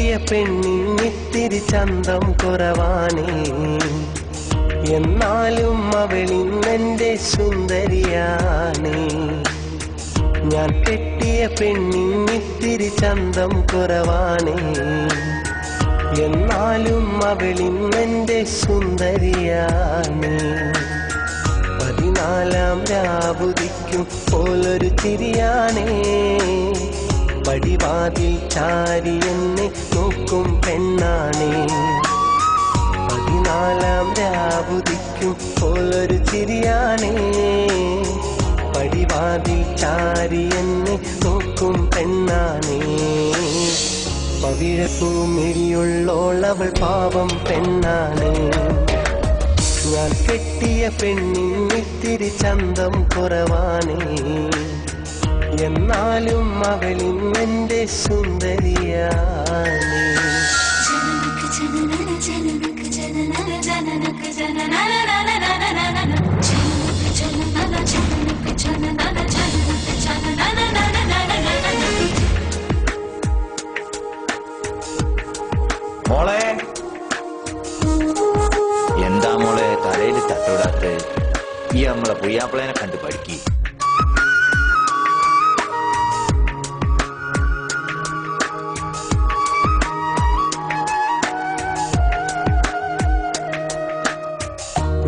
കെട്ടിയ പെണ്ണിന്നിത്തിരി ചന്തം കുറവാണേ, എന്നാലും അവളിന്നെന്റെ സുന്ദരിയാണേ. ഞാൻ കെട്ടിയ പെണ്ണിന്നിത്തിരി ചന്തം കുറവാണേ, എന്നാലും അവളിന്നെന്റെ സുന്ദരിയാണേ. 14 രാവുദിക്കും പോലൊരു ചിരിയാണേ, പടിവാതിൽ ചാരി എന്നെ നോക്കും പെണ്ണാണേ. 14 രാവുദിക്കും പോലൊരു ചിരിയാണേ, പടിവാതിൽ ചാരി എന്നെ നോക്കും പെണ്ണാണേ. പവിഴപ്പൂമിഴിയുള്ളോളവൾ പാവം പെണ്ണാണ്. ഞാൻ കെട്ടിയ പെണ്ണിന്നിത്തിരി ചന്തം കുറവാണേ, എന്നാലും അവളിന്നെന്റെ സുന്ദരിയാണേ. മോളെ, എന്താ മോളെ തലയിൽ തട്ടോടാത്ത്? ഈ നമ്മളെ പുയ്യാപ്പിളേനെ കണ്ട് പഠിക്കി.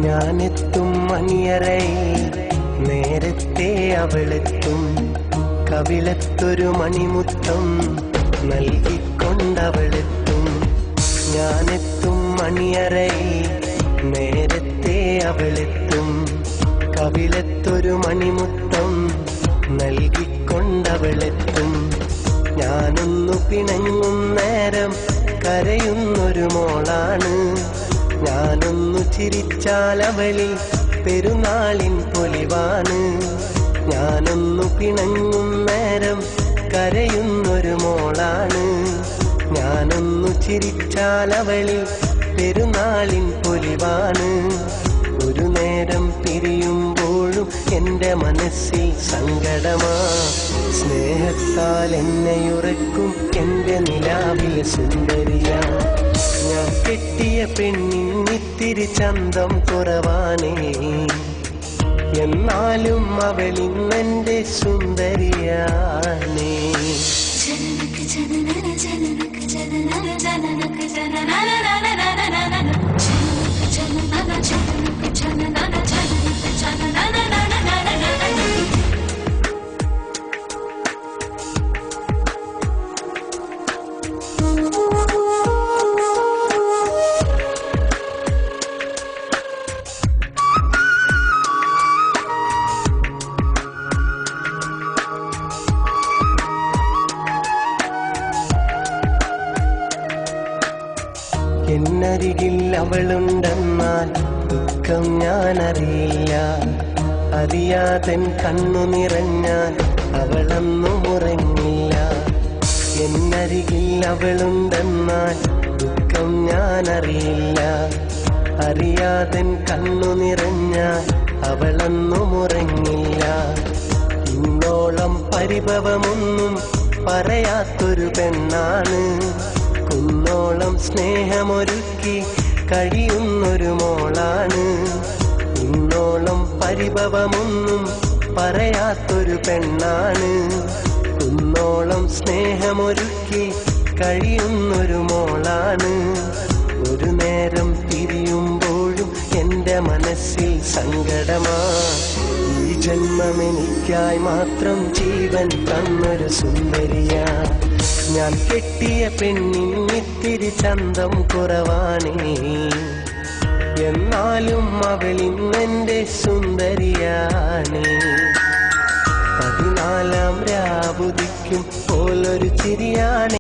ഞാനെത്തും മണിയറയിൽ നേരത്തെ അവളെത്തും, കവിളത്തൊരു മണിമുത്തം നൽകിക്കൊണ്ടവളെത്തും. ഞാനെത്തും മണിയറയിൽ നേരത്തെ അവളെത്തും, കവിളത്തൊരു മണിമുത്തം നൽകിക്കൊണ്ടവളെത്തും. ഞാനൊന്നു പിണങ്ങും നേരം കരയുന്നൊരു മോളാണ്, ഞാനൊന്നു ചിരിച്ചാലവളിൽ പെരുന്നാളിൻ പൊലിവാണ്. ഞാനൊന്നു പിണങ്ങും നേരം കരയുന്നൊരു മോളാണ്, ഞാനൊന്നു ചിരിച്ചാലവളിൽ പെരുന്നാളിൻ പൊലിവാണ്. ഒരു നേരം പിരിയുമ്പോഴും എൻ്റെ മനസ്സിൽ സങ്കടമാ, സ്നേഹത്താൽ എന്നെയുറക്കും എൻ്റെ നിലാവിലെ സുന്ദരിയാ. ഞാൻ കെട്ടിയ പെണ്ണിന്നിത്തിരി ചന്തം കുറവാണേ, എന്നാലും അവളിന്നെന്റെ സുന്ദരിയാണേ. എന്നരികിൽ അവളുണ്ടെന്നാൽ ദുഃഖം ഞാനറിയില്ല, അറിയാതൻ കണ്ണു നിറഞ്ഞാൽ അവളൊന്നും ഉറങ്ങില്ല. എന്നരികിൽ അവളുണ്ടെന്നാൽ ദുഃഖം ഞാനറിയില്ല, അറിയാതൻ കണ്ണു നിറഞ്ഞാൽ അവളൊന്നും ഉറങ്ങില്ല. ഇന്നോളം പരിഭവമൊന്നും പറയാത്തൊരു പെണ്ണാണ്, കുന്നോളം സ്നേഹമൊരുക്കി കഴിയുന്നൊരു മോളാണ്. ഇന്നോളം പരിഭവമൊന്നും പറയാത്തൊരു പെണ്ണാണ്, കുന്നോളം സ്നേഹമൊരുക്കി കഴിയുന്നൊരു മോളാണ്. ഒരു നേരം തിരിയുമ്പോഴും എൻ്റെ മനസ്സിൽ സങ്കടമാ, ഈ ജന്മമെനിക്കായി മാത്രം ജീവൻ തന്നൊരു സുന്ദരിയാ. ഞാൻ കെട്ടിയ പെണ്ണിന്നിത്തിരി ചന്തം കുറവാണേ, എന്നാലും അവളിന്നെന്റെ സുന്ദരിയാണേ. 14 രാവുദിക്കും പോലൊരു ചിരിയാണേ,